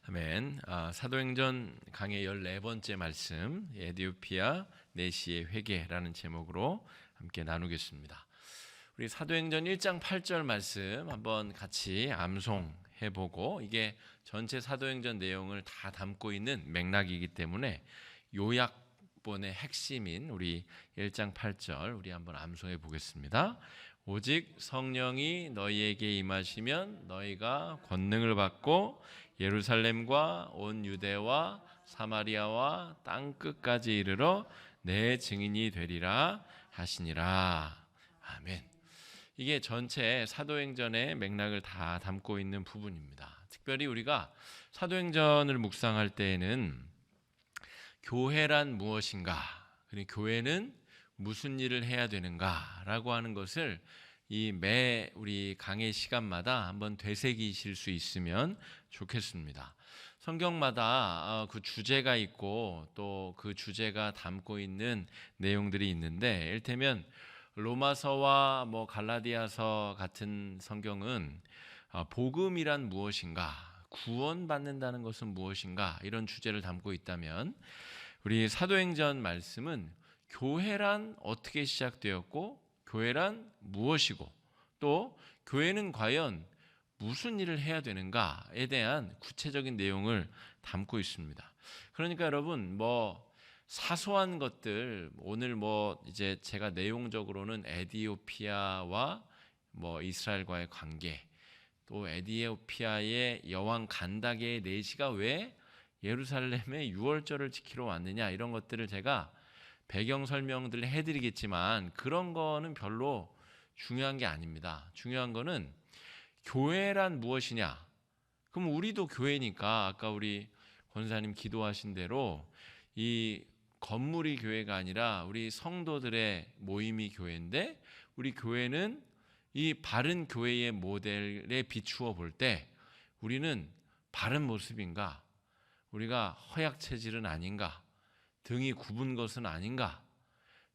아멘. 사도행전 강의 14번째 말씀, 에디오피아 내시의 회개라는 제목으로 함께 나누겠습니다. 우리 사도행전 1장 8절 말씀 한번 같이 암송해보고, 이게 전체 사도행전 내용을 다 담고 있는 맥락이기 때문에 요약본의 핵심인 우리 1장 8절 우리 한번 암송해 보겠습니다. 오직 성령이 너희에게 임하시면 너희가 권능을 받고 예루살렘과 온 유대와 사마리아와 땅 끝까지 이르러 내 증인이 되리라 하시니라. 아멘. 이게 전체 사도행전의 맥락을 다 담고 있는 부분입니다. 특별히 우리가 사도행전을 묵상할 때에는 교회란 무엇인가, 그리고 교회는 무슨 일을 해야 되는가라고 하는 것을 매 우리 강의 시간마다 한번 되새기실 수 있으면 좋겠습니다. 성경마다 그 주제가 있고 또 그 주제가 담고 있는 내용들이 있는데, 이를테면 로마서와 갈라디아서 같은 성경은 복음이란 무엇인가, 구원받는다는 것은 무엇인가, 이런 주제를 담고 있다면, 우리 사도행전 말씀은 교회란 어떻게 시작되었고 교회란 무엇이고 또 교회는 과연 무슨 일을 해야 되는가에 대한 구체적인 내용을 담고 있습니다. 그러니까 여러분, 사소한 것들, 오늘 이제 제가 내용적으로는 에디오피아와 이스라엘과의 관계, 또 에디오피아의 여왕 간다게의 내시가 왜 예루살렘에 유월절을 지키러 왔느냐, 이런 것들을 제가 배경 설명들을 해드리겠지만 그런 거는 별로 중요한 게 아닙니다. 중요한 거는 교회란 무엇이냐. 그럼 우리도 교회니까 아까 우리 권사님 기도하신 대로 이 건물이 교회가 아니라 우리 성도들의 모임이 교회인데, 우리 교회는 이 바른 교회의 모델에 비추어 볼 때 우리는 바른 모습인가, 우리가 허약 체질은 아닌가, 등이 굽은 것은 아닌가,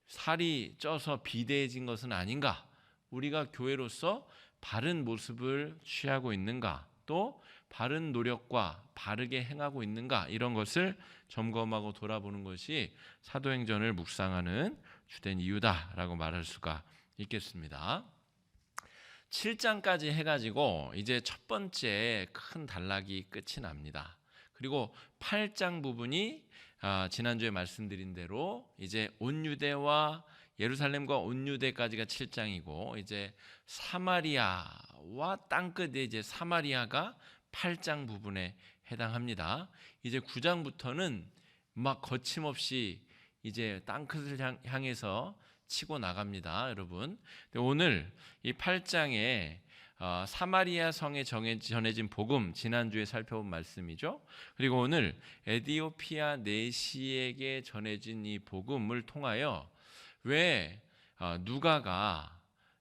살이 쪄서 비대해진 것은 아닌가, 우리가 교회로서 바른 모습을 취하고 있는가, 또 바른 노력과 바르게 행하고 있는가, 이런 것을 점검하고 돌아보는 것이 사도행전을 묵상하는 주된 이유다라고 말할 수가 있겠습니다. 7장까지 해가지고 이제 첫 번째 큰 단락이 끝이 납니다. 그리고 8장 부분이 지난주에 말씀드린 대로 이제 온 유대와 예루살렘과 온 유대까지가 7장이고, 이제 사마리아와 땅끝에 이제 사마리아가 8장 부분에 해당합니다. 이제 9장부터는 막 거침없이 이제 땅끝을 향해서 치고 나갑니다, 여러분. 오늘 이 8장에 사마리아 성에 전해진 복음, 지난주에 살펴본 말씀이죠. 그리고 오늘 에디오피아 내시에게 전해진 이 복음을 통하여 왜 누가가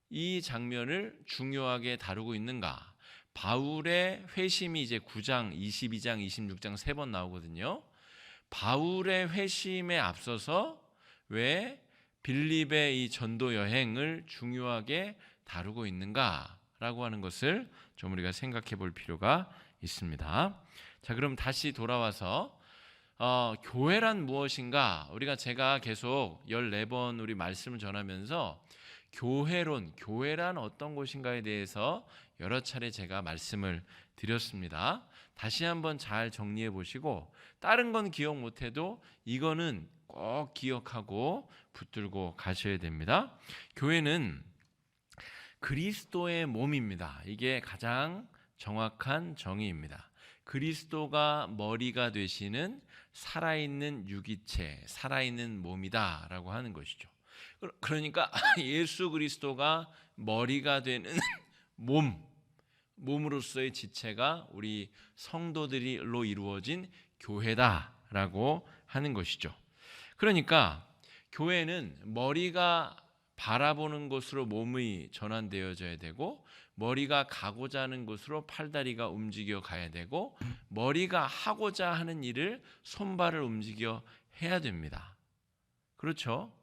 이 장면을 중요하게 다루고 있는가. 바울의 회심이 이제 9장, 22장, 26장 3번 나오거든요. 바울의 회심에 앞서서 왜 빌립의 이 전도 여행을 중요하게 다루고 있는가 라고 하는 것을 좀 우리가 생각해 볼 필요가 있습니다. 자, 그럼 다시 돌아와서 교회란 무엇인가, 제가 계속 14번 우리 말씀을 전하면서 교회론, 교회란 어떤 곳인가에 대해서 여러 차례 제가 말씀을 드렸습니다. 다시 한번 잘 정리해 보시고, 다른 건 기억 못해도 이거는 꼭 기억하고 붙들고 가셔야 됩니다. 교회는 그리스도의 몸입니다. 이게 가장 정확한 정의입니다. 그리스도가 머리가 되시는 살아있는 유기체, 살아있는 몸이다라고 하는 것이죠. 그러니까 예수 그리스도가 머리가 되는 몸으로서의 지체가 우리 성도들로 이루어진 교회다라고 하는 것이죠. 그러니까 교회는 머리가 바라보는 곳으로 몸이 전환되어져야 되고, 머리가 가고자 하는 곳으로 팔다리가 움직여 가야 되고, 머리가 하고자 하는 일을 손발을 움직여 해야 됩니다. 그렇죠?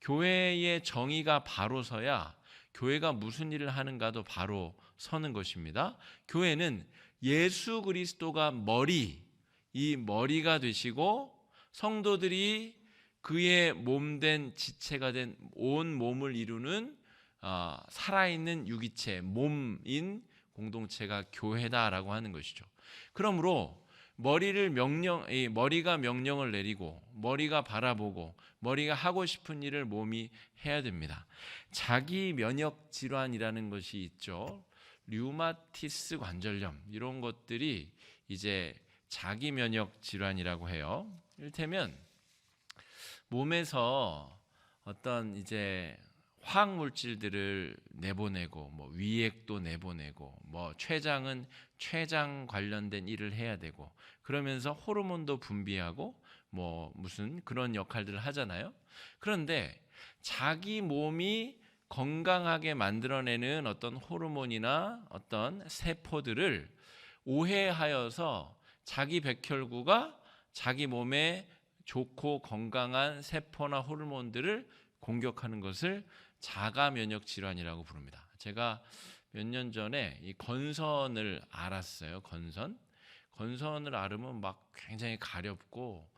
교회의 정의가 바로 서야 교회가 무슨 일을 하는가도 바로 서는 것입니다. 교회는 예수 그리스도가 머리, 이 머리가 되시고 성도들이 그의 몸된 지체가 된 온 몸을 이루는 살아있는 유기체, 몸인 공동체가 교회다라고 하는 것이죠. 그러므로 머리가 명령을 내리고 머리가 바라보고 머리가 하고 싶은 일을 몸이 해야 됩니다. 자기 면역 질환이라는 것이 있죠. 류마티스 관절염 이런 것들이 이제 자기 면역 질환이라고 해요. 이를테면 몸에서 어떤 이제 화학 물질들을 내보내고 뭐 위액도 내보내고 뭐 췌장은 췌장 관련된 일을 해야 되고 그러면서 호르몬도 분비하고 뭐 무슨 그런 역할들을 하잖아요. 그런데 자기 몸이 건강하게 만들어내는 어떤 호르몬이나 어떤 세포들을 오해하여서 자기 백혈구가 자기 몸에 좋고 건강한 세포나 호르몬들을 공격하는 것을 자가 면역 질환이라고 부릅니다. 제가 몇 년 전에 이 건선을 알았어요. 건선을 앓으면 막 굉장히 가렵고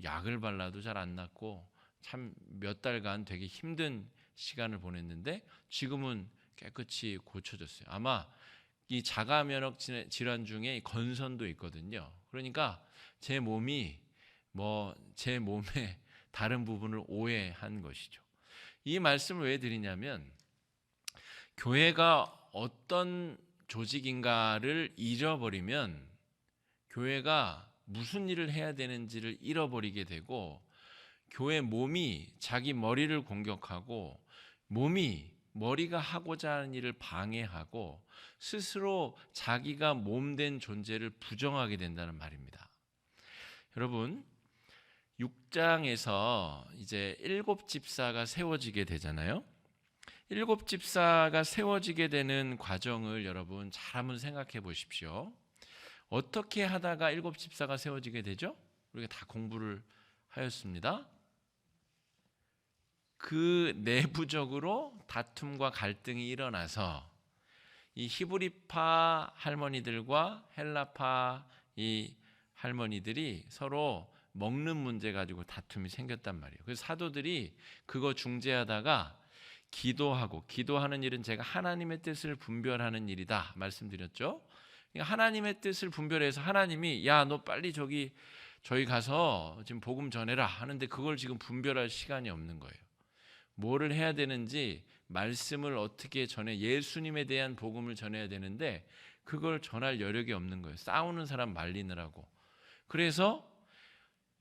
약을 발라도 잘 안 낫고 참 몇 달간 되게 힘든 시간을 보냈는데 지금은 깨끗이 고쳐졌어요. 아마 이 자가 면역 질환 중에 건선도 있거든요. 그러니까 제 몸이 제 몸의 다른 부분을 오해한 것이죠. 이 말씀을 왜 드리냐면 교회가 어떤 조직인가를 잃어버리면 교회가 무슨 일을 해야 되는지를 잃어버리게 되고 교회 몸이 자기 머리를 공격하고 머리가 하고자 하는 일을 방해하고 스스로 자기가 몸된 존재를 부정하게 된다는 말입니다. 여러분 6장에서 이제 7집사가 세워지게 되잖아요. 7집사가 세워지게 되는 과정을 여러분 잘 한번 생각해 보십시오. 어떻게 하다가 7집사가 세워지게 되죠? 우리가 다 공부를 하였습니다. 그 내부적으로 다툼과 갈등이 일어나서 이 히브리파 할머니들과 헬라파 이 할머니들이 서로 먹는 문제 가지고 다툼이 생겼단 말이에요. 그래서 사도들이 그거 중재하다가 기도하는 일은 제가 하나님의 뜻을 분별하는 일이다 말씀드렸죠. 하나님의 뜻을 분별해서 하나님이 야 너 빨리 저희 가서 지금 복음 전해라 하는데 그걸 지금 분별할 시간이 없는 거예요. 뭐를 해야 되는지 말씀을 어떻게 전해 예수님에 대한 복음을 전해야 되는데 그걸 전할 여력이 없는 거예요. 싸우는 사람 말리느라고. 그래서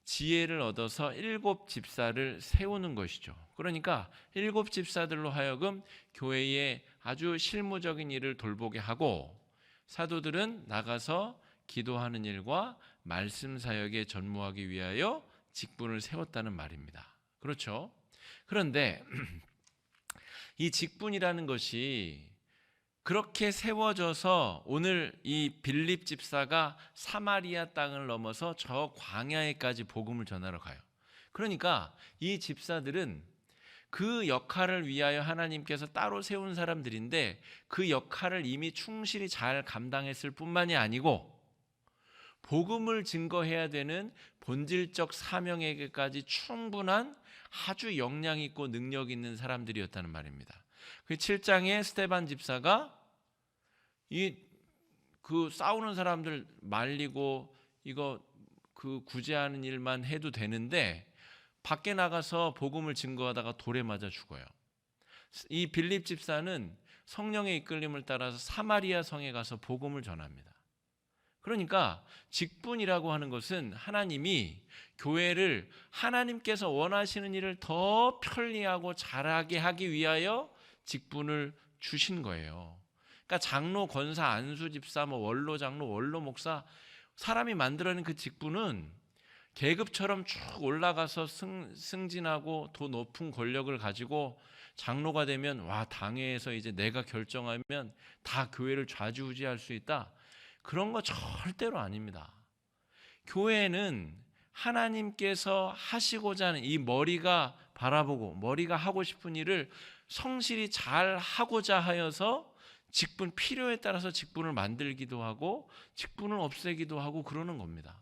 지혜를 얻어서 7집사를 세우는 것이죠. 그러니까 7집사들로 하여금 교회의 아주 실무적인 일을 돌보게 하고 사도들은 나가서 기도하는 일과 말씀 사역에 전무하기 위하여 직분을 세웠다는 말입니다. 그렇죠? 그런데 이 직분이라는 것이 그렇게 세워져서 오늘 이 빌립 집사가 사마리아 땅을 넘어서 저 광야에까지 복음을 전하러 가요. 그러니까 이 집사들은 그 역할을 위하여 하나님께서 따로 세운 사람들인데 그 역할을 이미 충실히 잘 감당했을 뿐만이 아니고 복음을 증거해야 되는 본질적 사명에게까지 충분한 아주 역량 있고 능력 있는 사람들이었다는 말입니다. 그 7장에 스데반 집사가 그 싸우는 사람들 말리고 이거 그 구제하는 일만 해도 되는데 밖에 나가서 복음을 증거하다가 돌에 맞아 죽어요. 이 빌립 집사는 성령의 이끌림을 따라서 사마리아 성에 가서 복음을 전합니다. 그러니까 직분이라고 하는 것은 하나님이 교회를 하나님께서 원하시는 일을 더 편리하고 잘하게 하기 위하여 직분을 주신 거예요. 그러니까 장로, 권사, 안수 집사, 원로 장로, 원로 목사 사람이 만들어낸 그 직분은 계급처럼 쭉 올라가서 승진하고 더 높은 권력을 가지고 장로가 되면 당회에서 이제 내가 결정하면 다 교회를 좌지우지할 수 있다. 그런 거 절대로 아닙니다. 교회는 하나님께서 하시고자 하는 이 머리가 바라보고 머리가 하고 싶은 일을 성실히 잘 하고자 하여서 필요에 따라서 직분을 만들기도 하고 직분을 없애기도 하고 그러는 겁니다.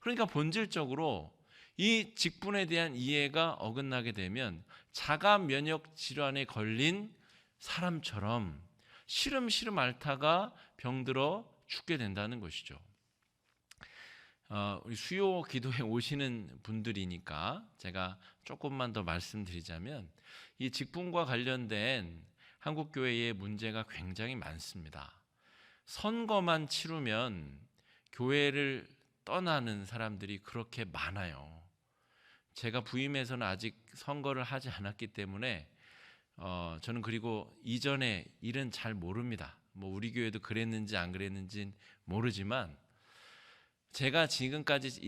그러니까 본질적으로 이 직분에 대한 이해가 어긋나게 되면 자가 면역 질환에 걸린 사람처럼 시름시름 앓다가 병들어 죽게 된다는 것이죠. 우리 수요 기도에 오시는 분들이니까 제가 조금만 더 말씀드리자면 이 직분과 관련된 한국 교회의 문제가 굉장히 많습니다. 선거만 치르면 교회를 떠나는 사람들이 그렇게 많아요. 제가 부임해서는 아직 선거를 하지 않았기 때문에 저는 그리고 이전의 일은 잘 모릅니다. 뭐 우리 교회도 그랬는지 안 그랬는지는 모르지만 제가 지금까지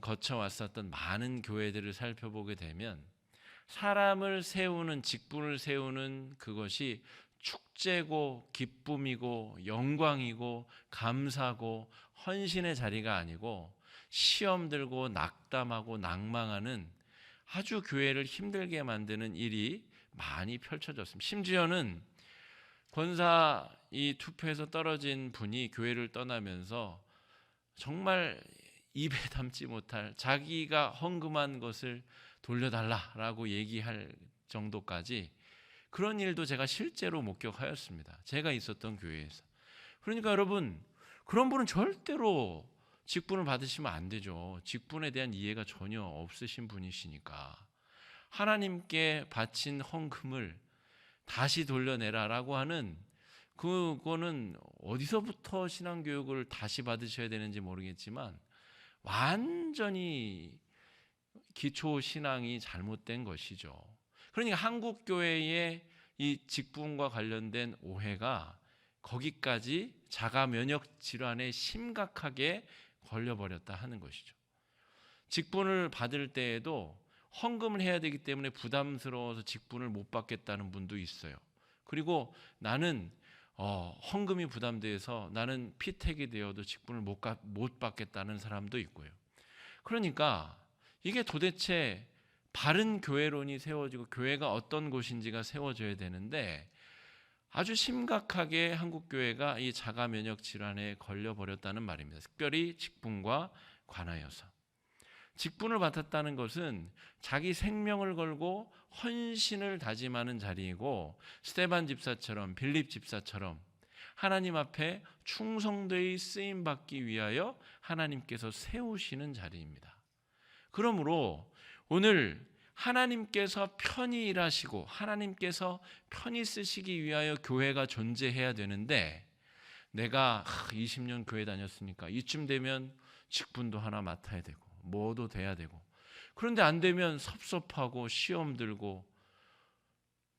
거쳐왔었던 많은 교회들을 살펴보게 되면 사람을 세우는, 직분을 세우는 그것이 축제고 기쁨이고 영광이고 감사고 헌신의 자리가 아니고 시험 들고 낙담하고 낭망하는 아주 교회를 힘들게 만드는 일이 많이 펼쳐졌습니다. 심지어는 권사 이 투표에서 떨어진 분이 교회를 떠나면서 정말 입에 담지 못할 자기가 헌금한 것을 돌려달라라고 얘기할 정도까지 그런 일도 제가 실제로 목격하였습니다. 제가 있었던 교회에서. 그러니까 여러분, 그런 분은 절대로 직분을 받으시면 안 되죠. 직분에 대한 이해가 전혀 없으신 분이시니까. 하나님께 바친 헌금을 다시 돌려내라라고 하는 그거는 어디서부터 신앙교육을 다시 받으셔야 되는지 모르겠지만 완전히 기초 신앙이 잘못된 것이죠. 그러니까 한국 교회의 이 직분과 관련된 오해가 거기까지 자가 면역 질환에 심각하게 걸려버렸다 하는 것이죠. 직분을 받을 때에도 헌금을 해야 되기 때문에 부담스러워서 직분을 못 받겠다는 분도 있어요. 그리고 나는 헌금이 부담돼서 나는 피택이 되어도 직분을 못 받겠다는 사람도 있고요. 그러니까 이게 도대체 바른 교회론이 세워지고 교회가 어떤 곳인지가 세워져야 되는데 아주 심각하게 한국 교회가 이 자가 면역 질환에 걸려버렸다는 말입니다. 특별히 직분과 관하여서. 직분을 맡았다는 것은 자기 생명을 걸고 헌신을 다짐하는 자리이고 스데반 집사처럼 빌립 집사처럼 하나님 앞에 충성되이 쓰임받기 위하여 하나님께서 세우시는 자리입니다. 그러므로 오늘 하나님께서 편히 일하시고 하나님께서 편히 쓰시기 위하여 교회가 존재해야 되는데 내가 20년 교회 다녔으니까 이쯤 되면 직분도 하나 맡아야 되고 뭐도 돼야 되고 그런데 안 되면 섭섭하고 시험 들고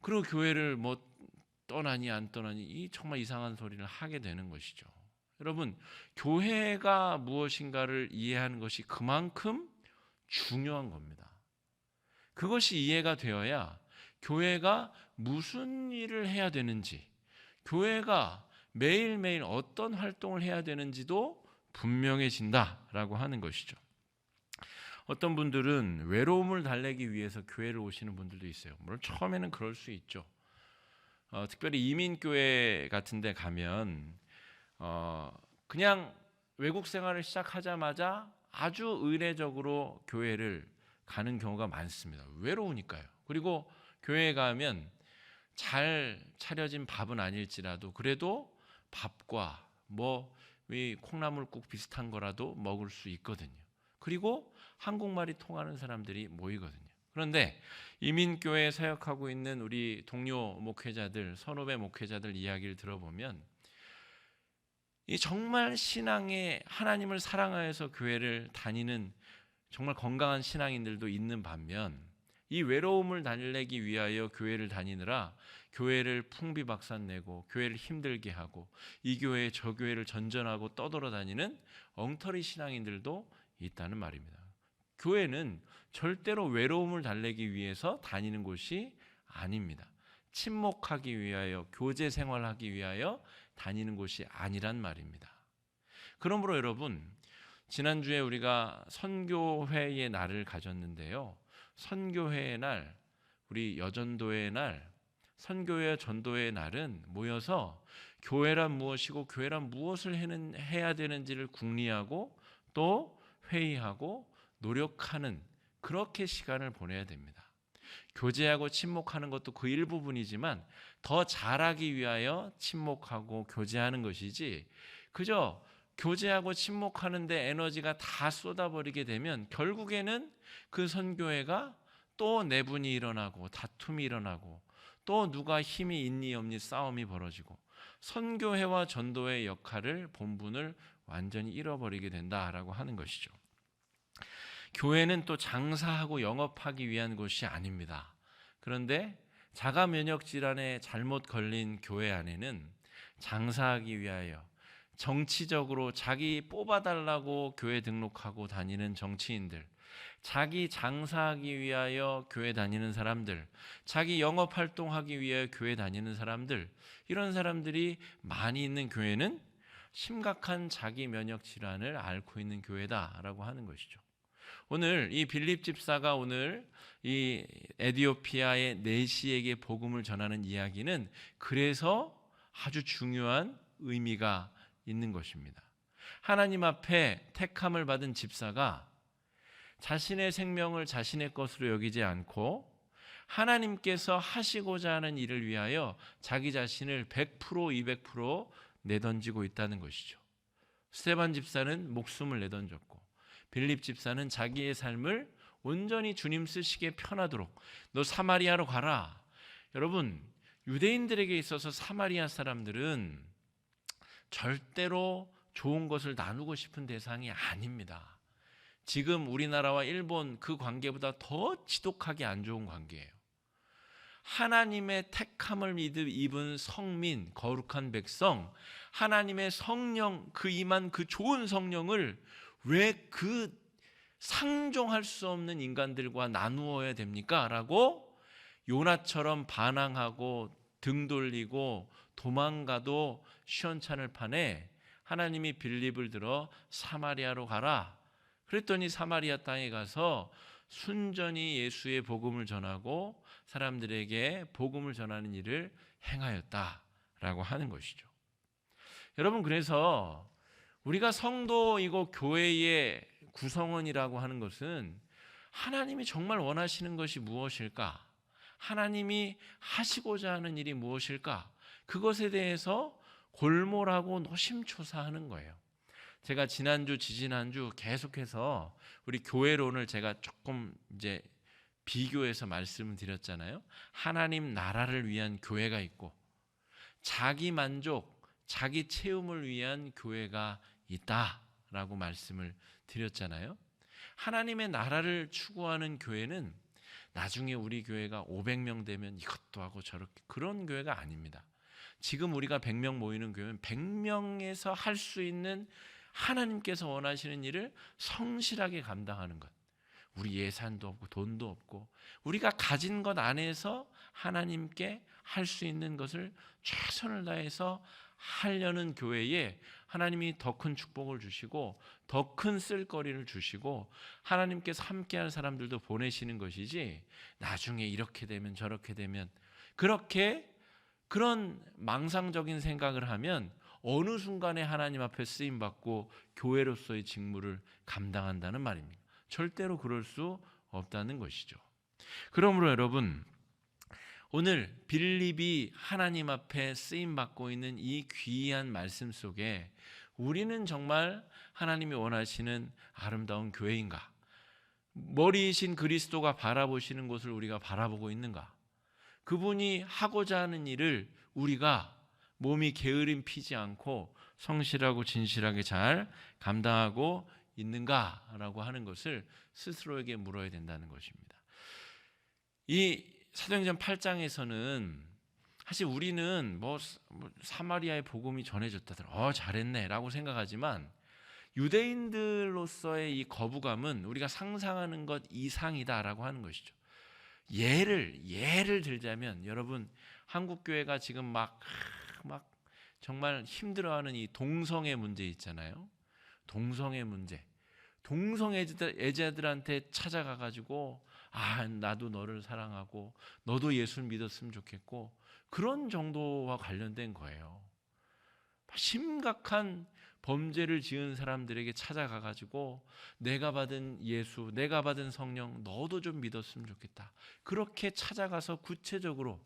그리고 교회를 뭐 떠나니 안 떠나니 이 정말 이상한 소리를 하게 되는 것이죠. 여러분, 교회가 무엇인가를 이해하는 것이 그만큼 중요한 겁니다. 그것이 이해가 되어야 교회가 무슨 일을 해야 되는지, 교회가 매일매일 어떤 활동을 해야 되는지도 분명해진다라고 하는 것이죠. 어떤 분들은 외로움을 달래기 위해서 교회를 오시는 분들도 있어요. 물론 처음에는 그럴 수 있죠. 특별히 이민교회 같은 데 가면 그냥 외국 생활을 시작하자마자 아주 의례적으로 교회를 가는 경우가 많습니다. 외로우니까요. 그리고 교회에 가면 잘 차려진 밥은 아닐지라도 그래도 밥과 이 콩나물국 비슷한 거라도 먹을 수 있거든요. 그리고 한국말이 통하는 사람들이 모이거든요. 그런데 이민교회에 사역하고 있는 우리 동료 목회자들, 선후배 목회자들 이야기를 들어보면 이 정말 신앙에 하나님을 사랑하여서 교회를 다니는 정말 건강한 신앙인들도 있는 반면 이 외로움을 달래기 위하여 교회를 다니느라 교회를 풍비박산내고 교회를 힘들게 하고 이 교회 저 교회를 전전하고 떠돌아다니는 엉터리 신앙인들도 있다는 말입니다. 교회는 절대로 외로움을 달래기 위해서 다니는 곳이 아닙니다. 친목하기 위하여 교제 생활하기 위하여 다니는 곳이 아니란 말입니다. 그러므로 여러분, 지난주에 우리가 선교회의 날을 가졌는데요. 선교회의 날, 우리 여전도의 날, 선교회 전도의 날은 모여서 교회란 무엇이고 교회란 무엇을 해야 되는지를 궁리하고 또 회의하고 노력하는 그렇게 시간을 보내야 됩니다. 교제하고 침묵하는 것도 그 일부분이지만 더 잘하기 위하여 침묵하고 교제하는 것이지, 그저 교제하고 침묵하는데 에너지가 다 쏟아버리게 되면 결국에는 그 선교회가 또 내분이 일어나고 다툼이 일어나고 또 누가 힘이 있니 없니 싸움이 벌어지고 선교회와 전도의 역할을 본분을 완전히 잃어버리게 된다라고 하는 것이죠. 교회는 또 장사하고 영업하기 위한 곳이 아닙니다. 그런데 자가 면역 질환에 잘못 걸린 교회 안에는 장사하기 위하여 정치적으로 자기 뽑아달라고 교회 등록하고 다니는 정치인들, 자기 장사하기 위하여 교회 다니는 사람들, 자기 영업활동하기 위하여 교회 다니는 사람들, 이런 사람들이 많이 있는 교회는 심각한 자기 면역 질환을 앓고 있는 교회다라고 하는 것이죠. 오늘 이 빌립 집사가 오늘 이 에디오피아의 내시에게 복음을 전하는 이야기는 그래서 아주 중요한 의미가 있는 것입니다. 하나님 앞에 택함을 받은 집사가 자신의 생명을 자신의 것으로 여기지 않고 하나님께서 하시고자 하는 일을 위하여 자기 자신을 100% 200% 내던지고 있다는 것이죠. 스데반 집사는 목숨을 내던졌고 빌립 집사는 자기의 삶을 온전히 주님 쓰시기에 편하도록 너 사마리아로 가라. 여러분, 유대인들에게 있어서 사마리아 사람들은 절대로 좋은 것을 나누고 싶은 대상이 아닙니다. 지금 우리나라와 일본 그 관계보다 더 지독하게 안 좋은 관계예요. 하나님의 택함을 입은 성민, 거룩한 백성, 하나님의 성령, 그 임한 그 좋은 성령을 왜 그 상종할 수 없는 인간들과 나누어야 됩니까? 라고 요나처럼 반항하고 등 돌리고 도망가도 시원찮을 판에 하나님이 빌립을 들어 사마리아로 가라. 그랬더니 사마리아 땅에 가서 순전히 예수의 복음을 전하고 사람들에게 복음을 전하는 일을 행하였다라고 하는 것이죠. 여러분, 그래서 우리가 성도이고 교회의 구성원이라고 하는 것은 하나님이 정말 원하시는 것이 무엇일까? 하나님이 하시고자 하는 일이 무엇일까? 그것에 대해서 골몰하고 노심초사하는 거예요. 제가 지난주, 지지난주 계속해서 우리 교회론을 제가 조금 이제 비교해서 말씀을 드렸잖아요. 하나님 나라를 위한 교회가 있고 자기 만족, 자기 체험을 위한 교회가 있다라고 말씀을 드렸잖아요. 하나님의 나라를 추구하는 교회는 나중에 우리 교회가 500명 되면 이것도 하고 저렇게 그런 교회가 아닙니다. 지금 우리가 100명 모이는 교회는 100명에서 할 수 있는 하나님께서 원하시는 일을 성실하게 감당하는 것. 우리 예산도 없고 돈도 없고 우리가 가진 것 안에서 하나님께 할 수 있는 것을 최선을 다해서 하려는 교회에 하나님이 더 큰 축복을 주시고 더 큰 쓸거리를 주시고 하나님께서 함께할 사람들도 보내시는 것이지, 나중에 이렇게 되면 저렇게 되면 그렇게 그런 망상적인 생각을 하면 어느 순간에 하나님 앞에 쓰임받고 교회로서의 직무를 감당한다는 말입니다. 절대로 그럴 수 없다는 것이죠. 그러므로 여러분, 오늘 빌립이 하나님 앞에 쓰임받고 있는 이 귀한 말씀 속에 우리는 정말 하나님이 원하시는 아름다운 교회인가? 머리이신 그리스도가 바라보시는 곳을 우리가 바라보고 있는가? 그분이 하고자 하는 일을 우리가 몸이 게으름 피지 않고 성실하고 진실하게 잘 감당하고 있는가라고 하는 것을 스스로에게 물어야 된다는 것입니다. 이 사도행전 8장에서는 사실 우리는 사마리아의 복음이 전해졌다더라, 잘했네라고 생각하지만 유대인들로서의 이 거부감은 우리가 상상하는 것 이상이다라고 하는 것이죠. 예를 들자면 여러분, 한국 교회가 지금 막 정말 힘들어하는 이 동성애 문제 있잖아요. 동성애 문제. 동성애자들한테 찾아가가지고 나도 너를 사랑하고 너도 예수 믿었으면 좋겠고 그런 정도와 관련된 거예요. 심각한 범죄를 지은 사람들에게 찾아가 가지고 내가 받은 예수, 내가 받은 성령 너도 좀 믿었으면 좋겠다. 그렇게 찾아가서 구체적으로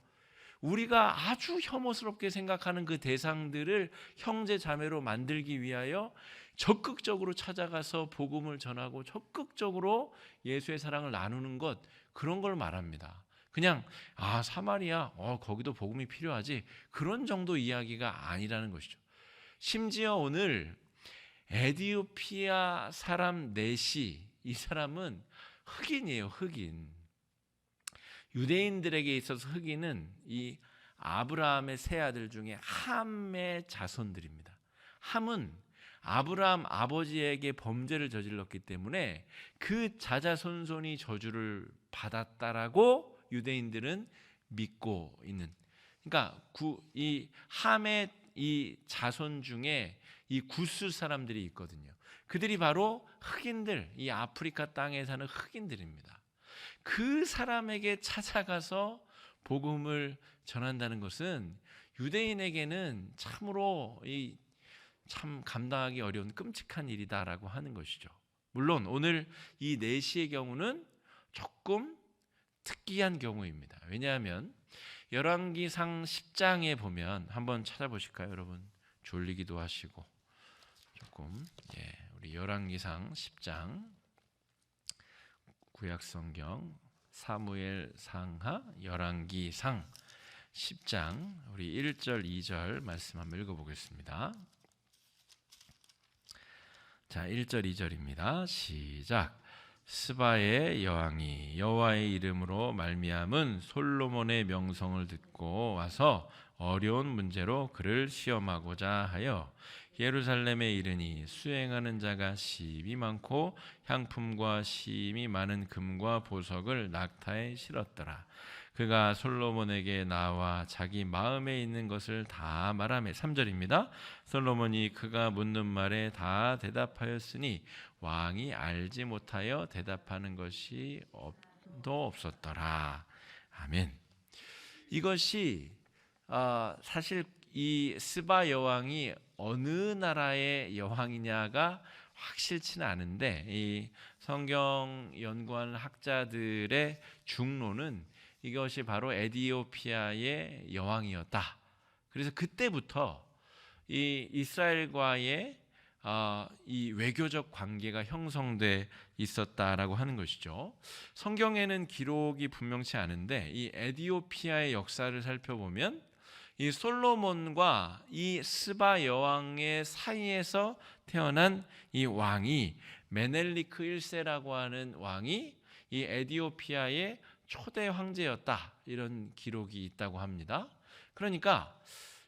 우리가 아주 혐오스럽게 생각하는 그 대상들을 형제 자매로 만들기 위하여 적극적으로 찾아가서 복음을 전하고 적극적으로 예수의 사랑을 나누는 것, 그런 걸 말합니다. 그냥 사마리아 거기도 복음이 필요하지, 그런 정도 이야기가 아니라는 것이죠. 심지어 오늘 에디오피아 사람 넷이, 이 사람은 흑인이에요. 흑인. 유대인들에게 있어서 흑인은 이 아브라함의 세 아들 중에 함의 자손들입니다. 함은 아브라함 아버지에게 범죄를 저질렀기 때문에 그 자자손손이 저주를 받았다라고 유대인들은 믿고 있는, 그러니까 이 함의 이 자손 중에 이 구스 사람들이 있거든요. 그들이 바로 흑인들, 이 아프리카 땅에 사는 흑인들입니다. 그 사람에게 찾아가서 복음을 전한다는 것은 유대인에게는 참으로 참 감당하기 어려운 끔찍한 일이다라고 하는 것이죠. 물론 오늘 이 넷시의 경우는 조금 특이한 경우입니다. 왜냐하면 열왕기상 10장에 보면, 한번 찾아보실까요, 여러분? 졸리기도 하시고 조금. 우리 열왕기상 10장, 구약성경 사무엘 상하 열왕기상 10장 우리 1절 2절 말씀 한번 읽어보겠습니다. 자, 1절 2절입니다. 시작. 스바의 여왕이 여호와의 이름으로 말미암은 솔로몬의 명성을 듣고 와서 어려운 문제로 그를 시험하고자 하여 예루살렘에 이르니 수행하는 자가 심히 많고 향품과 심히 많은 금과 보석을 낙타에 실었더라. 그가 솔로몬에게 나와 자기 마음에 있는 것을 다 말하며, 3절입니다. 솔로몬이 그가 묻는 말에 다 대답하였으니 왕이 알지 못하여 대답하는 것이 도 없었더라. 아멘. 이것이 사실 이 스바 여왕이 어느 나라의 여왕이냐가 확실치는 않은데, 이 성경 연구하는 학자들의 중론은 이것이 바로 에디오피아의 여왕이었다. 그래서 그때부터 이 이스라엘과의 이 외교적 관계가 형성돼 있었다라고 하는 것이죠. 성경에는 기록이 분명치 않은데 이 에디오피아의 역사를 살펴보면 이 솔로몬과 이 스바 여왕의 사이에서 태어난 이 왕이 메넬리크 1세라고 하는 왕이 이 에디오피아의 초대 황제였다, 이런 기록이 있다고 합니다. 그러니까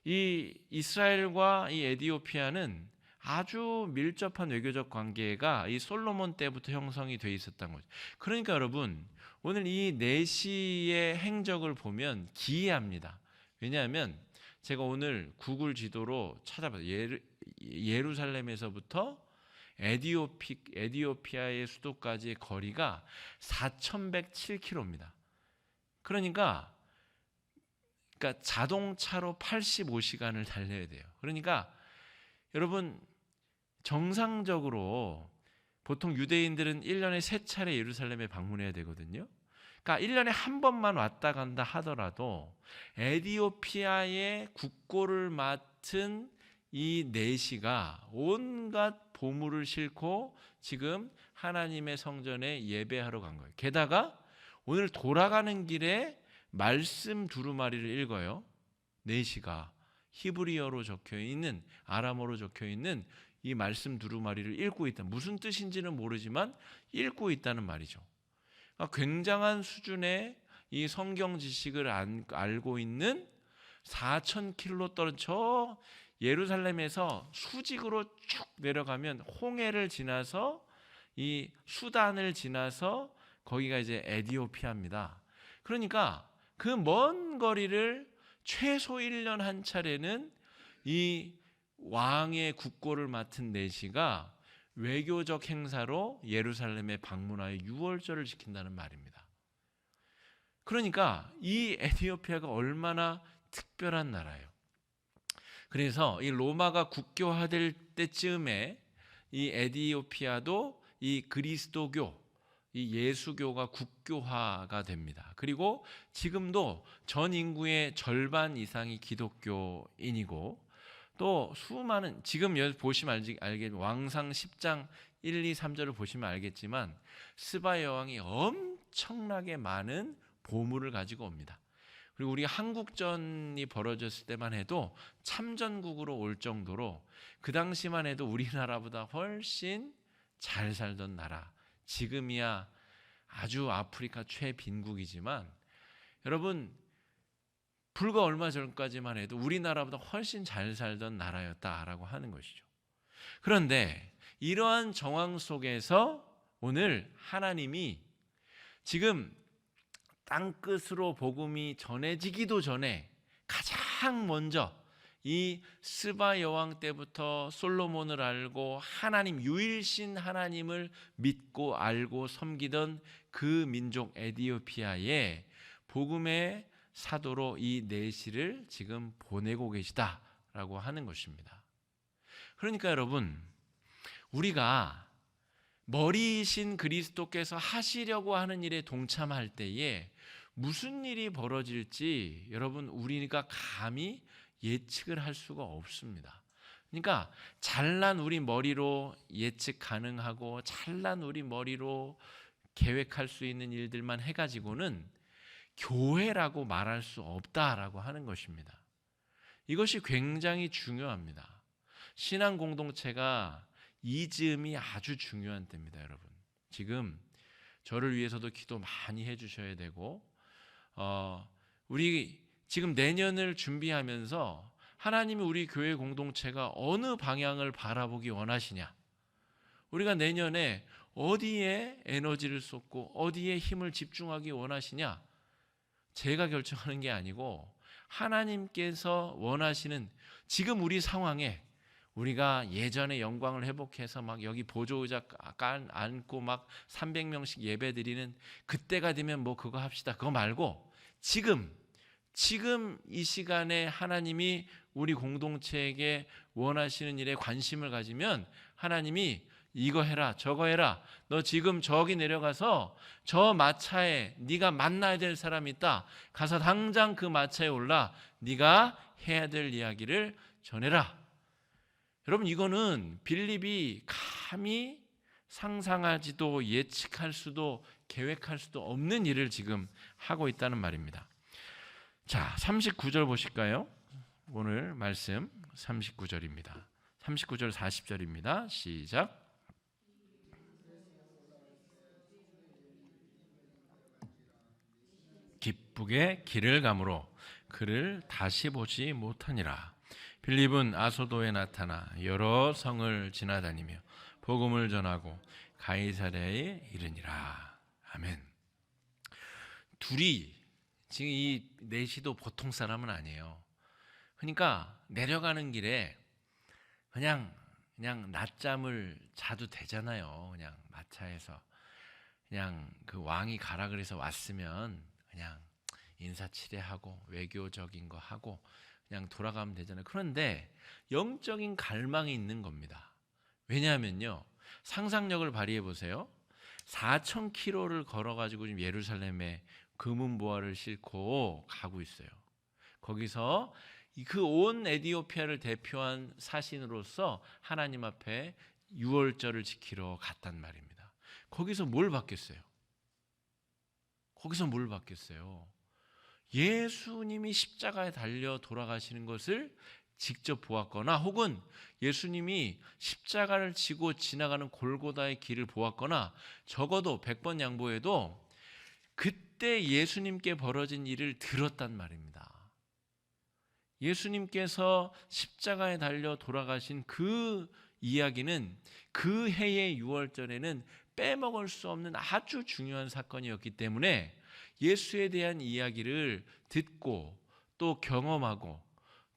이 이스라엘과 이 에디오피아는 아주 밀접한 외교적 관계가 이 솔로몬 때부터 형성이 돼 있었던 거죠. 그러니까 여러분, 오늘 이 넷시의 행적을 보면 기이합니다. 왜냐하면 제가 오늘 구글 지도로 찾아봤어요. 예루살렘에서부터 에디오피아의 수도까지의 거리가 4,107km입니다. 그러니까 자동차로 85시간을 달려야 돼요. 그러니까 여러분, 정상적으로 보통 유대인들은 1년에 3차례 예루살렘에 방문해야 되거든요. 그러니까 1년에 한 번만 왔다 간다 하더라도 에디오피아의 국고를 맡은 이 넷시가 온갖 보물을 싣고 지금 하나님의 성전에 예배하러 간 거예요. 게다가 오늘 돌아가는 길에 말씀 두루마리를 읽어요. 넷시가 히브리어로 적혀있는, 아람어로 적혀있는 이 말씀 두루마리를 읽고 있다. 무슨 뜻인지는 모르지만 읽고 있다는 말이죠. 그러니까 굉장한 수준의 이 성경 지식을 알고 있는 4,000km 떨어져 예루살렘에서 수직으로 쭉 내려가면 홍해를 지나서 이 수단을 지나서 거기가 이제 에디오피아입니다. 그러니까 그 먼 거리를 최소 1년 한 차례는 이 왕의 국고를 맡은 넷시가 외교적 행사로 예루살렘에 방문하여 유월절을 지킨다는 말입니다. 그러니까 이 에디오피아가 얼마나 특별한 나라예요. 그래서 이 로마가 국교화될 때쯤에 이 에티오피아도 이 그리스도교, 이 예수교가 국교화가 됩니다. 그리고 지금도 전 인구의 절반 이상이 기독교인이고, 또 수많은, 지금 보시면 알겠지만 왕상 10장 1, 2, 3절을 보시면 알겠지만 스바 여왕이 엄청나게 많은 보물을 가지고 옵니다. 그리고 우리 한국전이 벌어졌을 때만 해도 참전국으로 올 정도로 그 당시만 해도 우리나라보다 훨씬 잘 살던 나라, 지금이야 아주 아프리카 최빈국이지만 여러분 불과 얼마 전까지만 해도 우리나라보다 훨씬 잘 살던 나라였다라고 하는 것이죠. 그런데 이러한 정황 속에서 오늘 하나님이 지금 땅끝으로 복음이 전해지기도 전에 가장 먼저 이 스바 여왕 때부터 솔로몬을 알고 하나님, 유일신 하나님을 믿고 알고 섬기던 그 민족 에티오피아에 복음의 사도로 이 내시를 지금 보내고 계시다라고 하는 것입니다. 그러니까 여러분, 우리가 머리이신 그리스도께서 하시려고 하는 일에 동참할 때에 무슨 일이 벌어질지 여러분 우리가 감히 예측을 할 수가 없습니다. 그러니까 잘난 우리 머리로 예측 가능하고 잘난 우리 머리로 계획할 수 있는 일들만 해가지고는 교회라고 말할 수 없다라고 하는 것입니다. 이것이 굉장히 중요합니다. 신앙 공동체가 이즈음이 아주 중요한 때입니다, 여러분. 지금 저를 위해서도 기도 많이 해주셔야 되고, 우리 지금 내년을 준비하면서 하나님이 우리 교회 공동체가 어느 방향을 바라보기 원하시냐, 우리가 내년에 어디에 에너지를 쏟고 어디에 힘을 집중하기 원하시냐, 제가 결정하는 게 아니고 하나님께서 원하시는 지금 우리 상황에 우리가 예전의 영광을 회복해서 막 여기 보조의자 앉고 막 300명씩 예배 드리는 그때가 되면 뭐 그거 합시다, 그거 말고 지금 이 시간에 하나님이 우리 공동체에게 원하시는 일에 관심을 가지면 하나님이 이거 해라 저거 해라, 너 지금 저기 내려가서 저 마차에 네가 만나야 될 사람이 있다, 가서 당장 그 마차에 올라 네가 해야 될 이야기를 전해라. 여러분, 이거는 빌립이 감히 상상하지도 예측할 수도 계획할 수도 없는 일을 지금 하고 있다는 말입니다. 자, 39절 보실까요? 오늘 말씀 39절입니다. 39절 40절입니다. 시작. 기쁘게 길을 가므로 그를 다시 보지 못하니라. 빌립은 아소도에 나타나 여러 성을 지나다니며 복음을 전하고 가이사랴에 이르니라. 아멘. 둘이 지금 이 내시도 보통 사람은 아니에요. 그러니까 내려가는 길에 그냥 낮잠을 자도 되잖아요. 그냥 마차에서 그냥 그 왕이 가라 그래서 왔으면 그냥 인사치레하고 외교적인 거 하고 그냥 돌아가면 되잖아요. 그런데 영적인 갈망이 있는 겁니다. 왜냐하면요, 상상력을 발휘해 보세요. 4,000km를 걸어가지고 지금 예루살렘에 금은보화를 싣고 가고 있어요. 거기서 그 온 에티오피아를 대표한 사신으로서 하나님 앞에 유월절을 지키러 갔단 말입니다. 거기서 뭘 받겠어요? 예수님이 십자가에 달려 돌아가시는 것을 직접 보았거나, 혹은 예수님이 십자가를 지고 지나가는 골고다의 길을 보았거나, 적어도 100번 양보해도 그때 예수님께 벌어진 일을 들었단 말입니다. 예수님께서 십자가에 달려 돌아가신 그 이야기는 그 해의 유월절에는 빼먹을 수 없는 아주 중요한 사건이었기 때문에 예수에 대한 이야기를 듣고 또 경험하고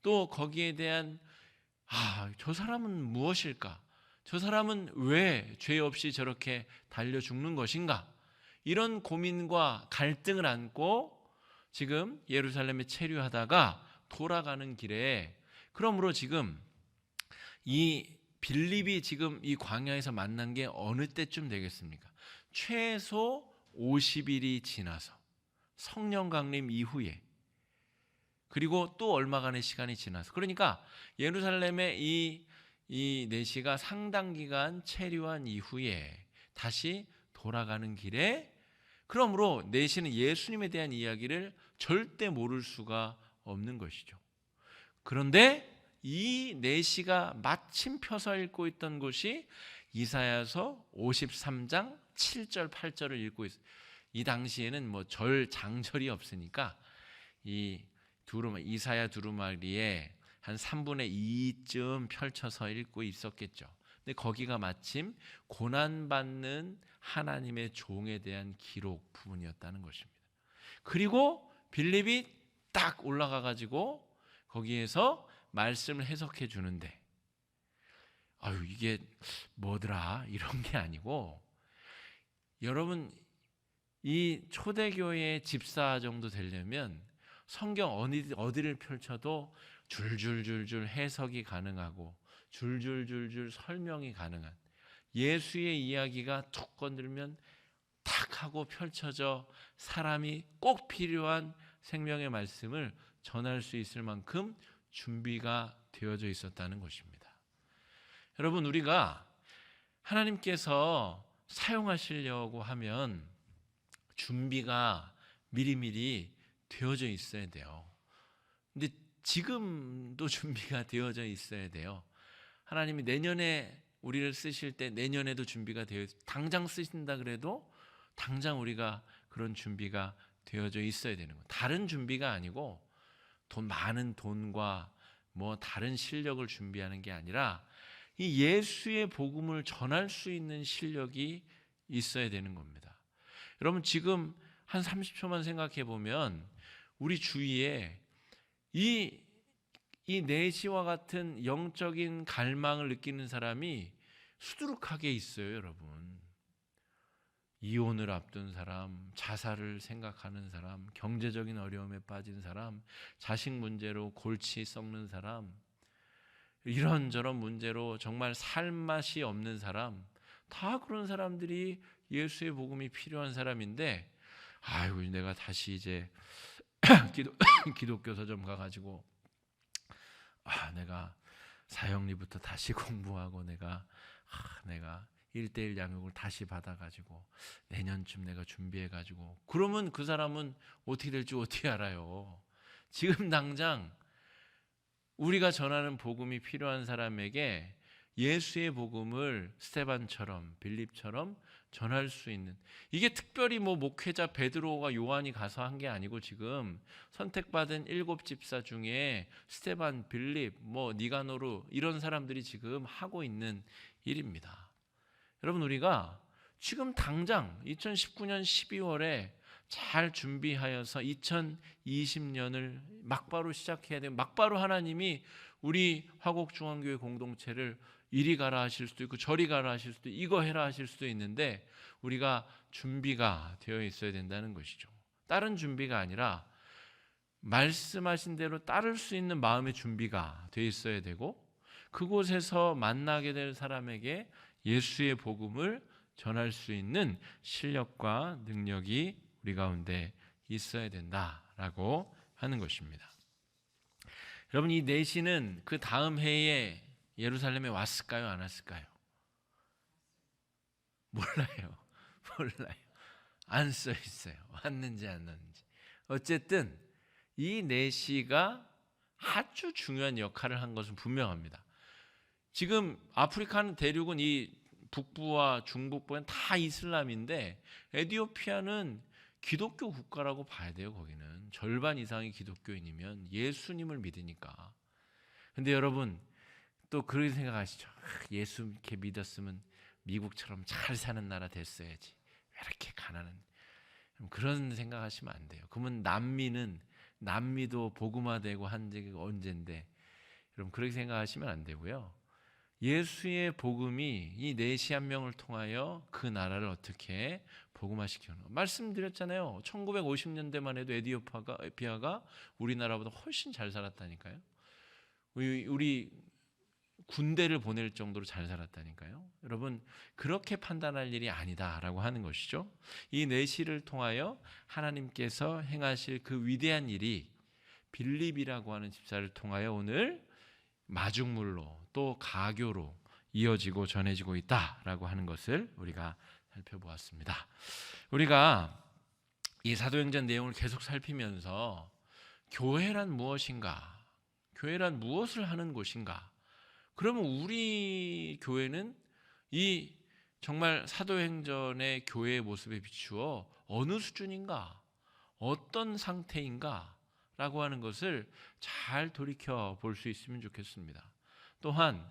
또 거기에 대한 저 사람은 무엇일까? 저 사람은 왜 죄 없이 저렇게 달려 죽는 것인가? 이런 고민과 갈등을 안고 지금 예루살렘에 체류하다가 돌아가는 길에 그러므로 지금 이 빌립이 지금 이 광야에서 만난 게 어느 때쯤 되겠습니까? 최소 50일이 지나서 성령 강림 이후에, 그리고 또 얼마간의 시간이 지나서, 그러니까 예루살렘의 이 내시가 상당 기간 체류한 이후에 다시 돌아가는 길에, 그러므로 내시는 예수님에 대한 이야기를 절대 모를 수가 없는 것이죠. 그런데 이 내시가 마침 펴서 읽고 있던 곳이 이사야서 53장 7절 8절을 읽고 있어요. 이 당시에는 뭐 장절이 없으니까 이 이사야 두루마리에 한 3분의 2쯤 펼쳐서 읽고 있었겠죠. 근데 거기가 마침 고난받는 하나님의 종에 대한 기록 부분이었다는 것입니다. 그리고 빌립이 딱 올라가 가지고 거기에서 말씀을 해석해 주는데, 아유 이게 뭐더라 이런 게 아니고, 여러분 이 초대교회의 집사 정도 되려면 성경 어디를 펼쳐도 줄줄줄줄 해석이 가능하고 줄줄줄줄 설명이 가능한, 예수의 이야기가 툭 건들면 탁 하고 펼쳐져 사람이 꼭 필요한 생명의 말씀을 전할 수 있을 만큼 준비가 되어져 있었다는 것입니다. 여러분, 우리가 하나님께서 사용하시려고 하면 준비가 미리미리 되어져 있어야 돼요. 근데 지금도 준비가 되어져 있어야 돼요. 하나님이 내년에 우리를 쓰실 때 내년에도 준비가 되어 있어요. 당장 쓰신다 그래도 당장 우리가 그런 준비가 되어져 있어야 되는 거예요. 다른 준비가 아니고 많은 돈과 뭐 다른 실력을 준비하는 게 아니라 이 예수의 복음을 전할 수 있는 실력이 있어야 되는 겁니다. 여러분, 지금 한 30초만 생각해 보면 우리 주위에 이 내시와 같은 영적인 갈망을 느끼는 사람이 수두룩하게 있어요, 여러분. 이혼을 앞둔 사람, 자살을 생각하는 사람, 경제적인 어려움에 빠진 사람, 자식 문제로 골치 썩는 사람, 이런저런 문제로 정말 살맛이 없는 사람, 다 그런 사람들이 예수의 복음이 필요한 사람인데, 아이고 내가 다시 이제 기독교 서점 가가지고 내가 사형리부터 다시 공부하고 내가 1:1 양육을 다시 받아가지고 내년쯤 내가 준비해가지고, 그러면 그 사람은 어떻게 될지 어떻게 알아요? 지금 당장 우리가 전하는 복음이 필요한 사람에게 예수의 복음을 스데반처럼 빌립처럼 전할 수 있는, 이게 특별히 뭐 목회자 베드로가 요한이 가서 한 게 아니고 지금 선택받은 7 집사 중에 스데반, 빌립, 뭐 니가노르 이런 사람들이 지금 하고 있는 일입니다. 여러분, 우리가 지금 당장 2019년 12월에 잘 준비하여서 2020년을 막바로 시작해야 돼요. 막바로 하나님이 우리 화곡중앙교회 공동체를 이리 가라 하실 수도 있고 저리 가라 하실 수도 있고 이거 해라 하실 수도 있는데, 우리가 준비가 되어 있어야 된다는 것이죠. 다른 준비가 아니라 말씀하신 대로 따를 수 있는 마음의 준비가 되어 있어야 되고, 그곳에서 만나게 될 사람에게 예수의 복음을 전할 수 있는 실력과 능력이 우리 가운데 있어야 된다라고 하는 것입니다. 여러분, 이 내시는 그 다음 해에 예루살렘에 왔을까요? 안 왔을까요? 몰라요. 안 써 있어요. 왔는지 안 왔는지. 어쨌든 이 내시가 아주 중요한 역할을 한 것은 분명합니다. 지금 아프리카 대륙은 이 북부와 중북부는 다 이슬람인데 에티오피아는 기독교 국가라고 봐야 돼요. 거기는 절반 이상이 기독교인이면 예수님을 믿으니까. 근데 여러분 또 그렇게 생각하시죠. 예수 이렇게 믿었으면 미국처럼 잘 사는 나라 됐어야지. 왜 이렇게 가난한, 그런 생각하시면 안 돼요. 그러면 남미도 복음화되고 한 적이 언젠데, 여러분 그렇게 생각하시면 안 되고요. 예수의 복음이 이 내시 한 명을 통하여 그 나라를 어떻게 복음화시키는 거 말씀드렸잖아요. 1950년대만 해도 에티오피아가 우리나라보다 훨씬 잘 살았다니까요. 우리 군대를 보낼 정도로 잘 살았다니까요. 여러분, 그렇게 판단할 일이 아니다라고 하는 것이죠. 이 내시를 통하여 하나님께서 행하실 그 위대한 일이 빌립이라고 하는 집사를 통하여 오늘 마중물로 또 가교로 이어지고 전해지고 있다라고 하는 것을 우리가 살펴보았습니다. 우리가 이 사도행전 내용을 계속 살피면서 교회란 무엇인가? 교회란 무엇을 하는 곳인가? 그러면 우리 교회는 이 정말 사도행전의 교회의 모습에 비추어 어느 수준인가? 어떤 상태인가? 라고 하는 것을 잘 돌이켜 볼 수 있으면 좋겠습니다. 또한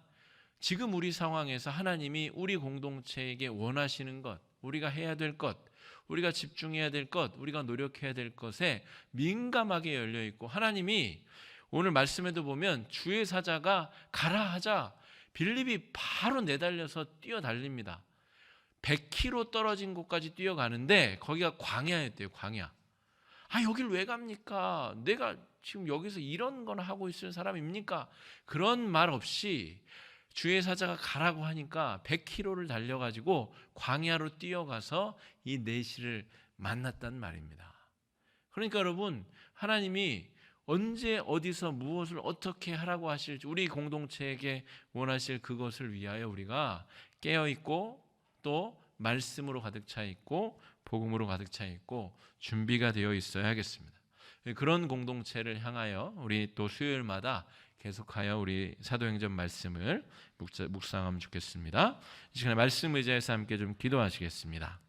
지금 우리 상황에서 하나님이 우리 공동체에게 원하시는 것, 우리가 해야 될 것, 우리가 집중해야 될 것, 우리가 노력해야 될 것에 민감하게 열려 있고, 하나님이 오늘 말씀에도 보면 주의 사자가 가라 하자 빌립이 바로 내달려서 뛰어달립니다. 100km 떨어진 곳까지 뛰어가는데 거기가 광야였대요. 광야. 여길 왜 갑니까? 내가 지금 여기서 이런 걸 하고 있을 사람입니까? 그런 말 없이 주의 사자가 가라고 하니까 100km를 달려가지고 광야로 뛰어가서 이 내시를 만났단 말입니다. 그러니까 여러분, 하나님이 언제 어디서 무엇을 어떻게 하라고 하실지, 우리 공동체에게 원하실 그것을 위하여 우리가 깨어있고 또 말씀으로 가득 차 있고 복음으로 가득 차 있고 준비가 되어 있어야겠습니다. 그런 공동체를 향하여 우리 또 수요일마다 계속하여 우리 사도행전 말씀을 묵상하면 좋겠습니다. 이 시간에 말씀 의지해서 함께 좀 기도하시겠습니다.